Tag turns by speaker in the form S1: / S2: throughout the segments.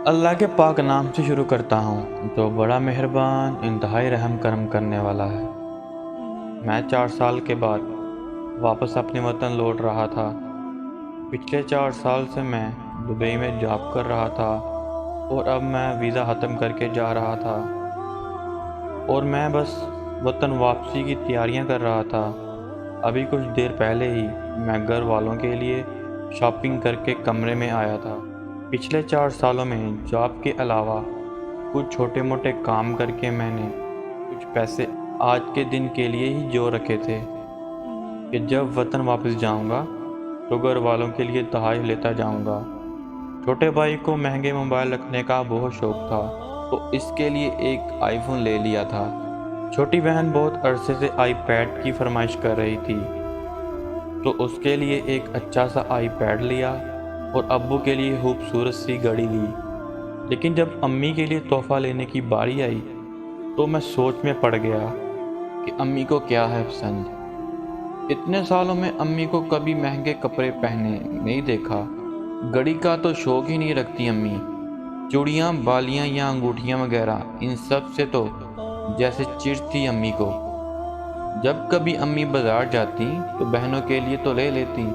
S1: اللہ کے پاک نام سے شروع کرتا ہوں جو بڑا مہربان انتہائی رحم کرم کرنے والا ہے۔ میں 4 سال کے بعد واپس اپنے وطن لوٹ رہا تھا۔ پچھلے 4 سال سے میں دبئی میں جاب کر رہا تھا اور اب میں ویزا ختم کر کے جا رہا تھا اور میں بس وطن واپسی کی تیاریاں کر رہا تھا۔ ابھی کچھ دیر پہلے ہی میں گھر والوں کے لیے شاپنگ کر کے کمرے میں آیا تھا۔ پچھلے 4 سالوں میں جاب کے علاوہ کچھ چھوٹے موٹے کام کر کے میں نے کچھ پیسے آج کے دن کے لیے ہی جوڑ رکھے تھے کہ جب وطن واپس جاؤں گا تو گھر والوں کے لیے تحائف لیتا جاؤں گا۔ چھوٹے بھائی کو مہنگے موبائل رکھنے کا بہت شوق تھا تو اس کے لیے ایک آئی فون لے لیا تھا۔ چھوٹی بہن بہت عرصے سے آئی پیڈ کی فرمائش کر رہی تھی تو اس کے لیے ایک اچھا سا آئی پیڈ لیا اور ابو کے لیے خوبصورت سی گھڑی لی۔ لیکن جب امی کے لیے تحفہ لینے کی باری آئی تو میں سوچ میں پڑ گیا کہ امی کو کیا ہے پسند۔ اتنے سالوں میں امی کو کبھی مہنگے کپڑے پہنے نہیں دیکھا۔ گھڑی کا تو شوق ہی نہیں رکھتی امی۔ چوڑیاں، بالیاں یا انگوٹھیاں وغیرہ ان سب سے تو جیسے چڑ تھی امی کو۔ جب کبھی امی بازار جاتی تو بہنوں کے لیے تو لے لیتی،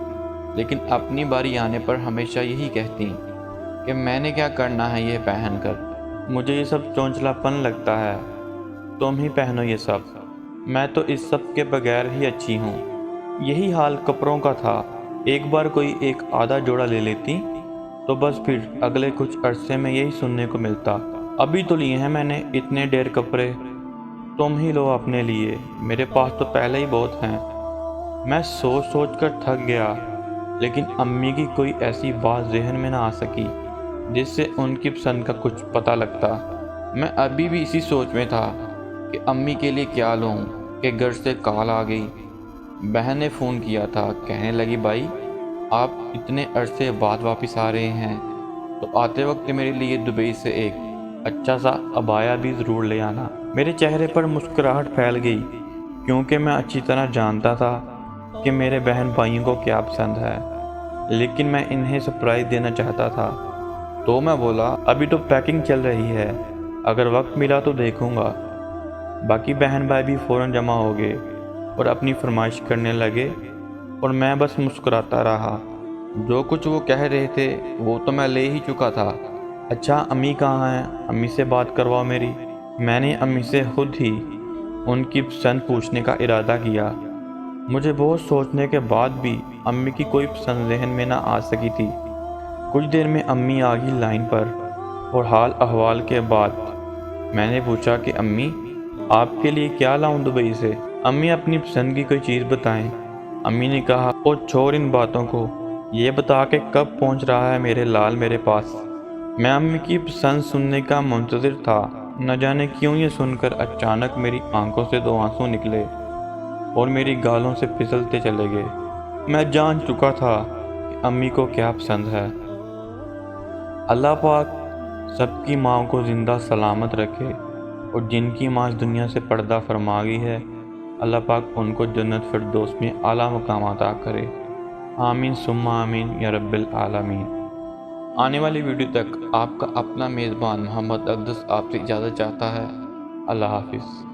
S1: لیکن اپنی باری آنے پر ہمیشہ یہی کہتی کہ میں نے کیا کرنا ہے یہ پہن کر، مجھے یہ سب چونچلا پن لگتا ہے، تم ہی پہنو یہ سب، میں تو اس سب کے بغیر ہی اچھی ہوں۔ یہی حال کپڑوں کا تھا۔ ایک بار کوئی ایک آدھا جوڑا لے لیتی تو بس پھر اگلے کچھ عرصے میں یہی سننے کو ملتا، ابھی تو لیے ہیں میں نے اتنے ڈھیر کپڑے، تم ہی لو اپنے لیے، میرے پاس تو پہلے ہی بہت ہیں۔ میں سوچ سوچ کر تھک گیا، لیکن امی کی کوئی ایسی بات ذہن میں نہ آ سکی جس سے ان کی پسند کا کچھ پتہ لگتا۔ میں ابھی بھی اسی سوچ میں تھا کہ امی کے لیے کیا لوں کہ گھر سے کال آ گئی۔ بہن نے فون کیا تھا، کہنے لگی بھائی آپ اتنے عرصے بعد واپس آ رہے ہیں تو آتے وقت میرے لیے دبئی سے ایک اچھا سا عبایا بھی ضرور لے آنا۔ میرے چہرے پر مسکراہٹ پھیل گئی کیونکہ میں اچھی طرح جانتا تھا کہ میرے بہن بھائیوں کو کیا پسند ہے، لیکن میں انہیں سرپرائز دینا چاہتا تھا۔ تو میں بولا ابھی تو پیکنگ چل رہی ہے، اگر وقت ملا تو دیکھوں گا۔ باقی بہن بھائی بھی فوراً جمع ہو گئے اور اپنی فرمائش کرنے لگے اور میں بس مسکراتا رہا۔ جو کچھ وہ کہہ رہے تھے وہ تو میں لے ہی چکا تھا۔ اچھا امی کہاں ہیں، امی سے بات کرواؤ میری۔ میں نے امی سے خود ہی ان کی پسند پوچھنے کا ارادہ کیا۔ مجھے بہت سوچنے کے بعد بھی امی کی کوئی پسند ذہن میں نہ آ سکی تھی۔ کچھ دیر میں امی آ گئی لائن پر اور حال احوال کے بعد میں نے پوچھا کہ امی آپ کے لیے کیا لاؤں دبئی سے، امی اپنی پسند کی کوئی چیز بتائیں۔ امی نے کہا او چھوڑ ان باتوں کو، یہ بتا کہ کب پہنچ رہا ہے میرے لال میرے پاس۔ میں امی کی پسند سننے کا منتظر تھا، نہ جانے کیوں یہ سن کر اچانک میری آنکھوں سے 2 آنسو نکلے اور میری گالوں سے پھسلتے چلے گئے۔ میں جان چکا تھا کہ امی کو کیا پسند ہے۔ اللہ پاک سب کی ماں کو زندہ سلامت رکھے اور جن کی ماں اس دنیا سے پردہ فرما گئی ہے اللہ پاک ان کو جنت فردوس میں اعلیٰ مقام عطا کرے۔ آمین ثم آمین یا رب العالمین۔ آنے والی ویڈیو تک آپ کا اپنا میزبان محمد اقدس آپ سے اجازت چاہتا ہے۔ اللہ حافظ۔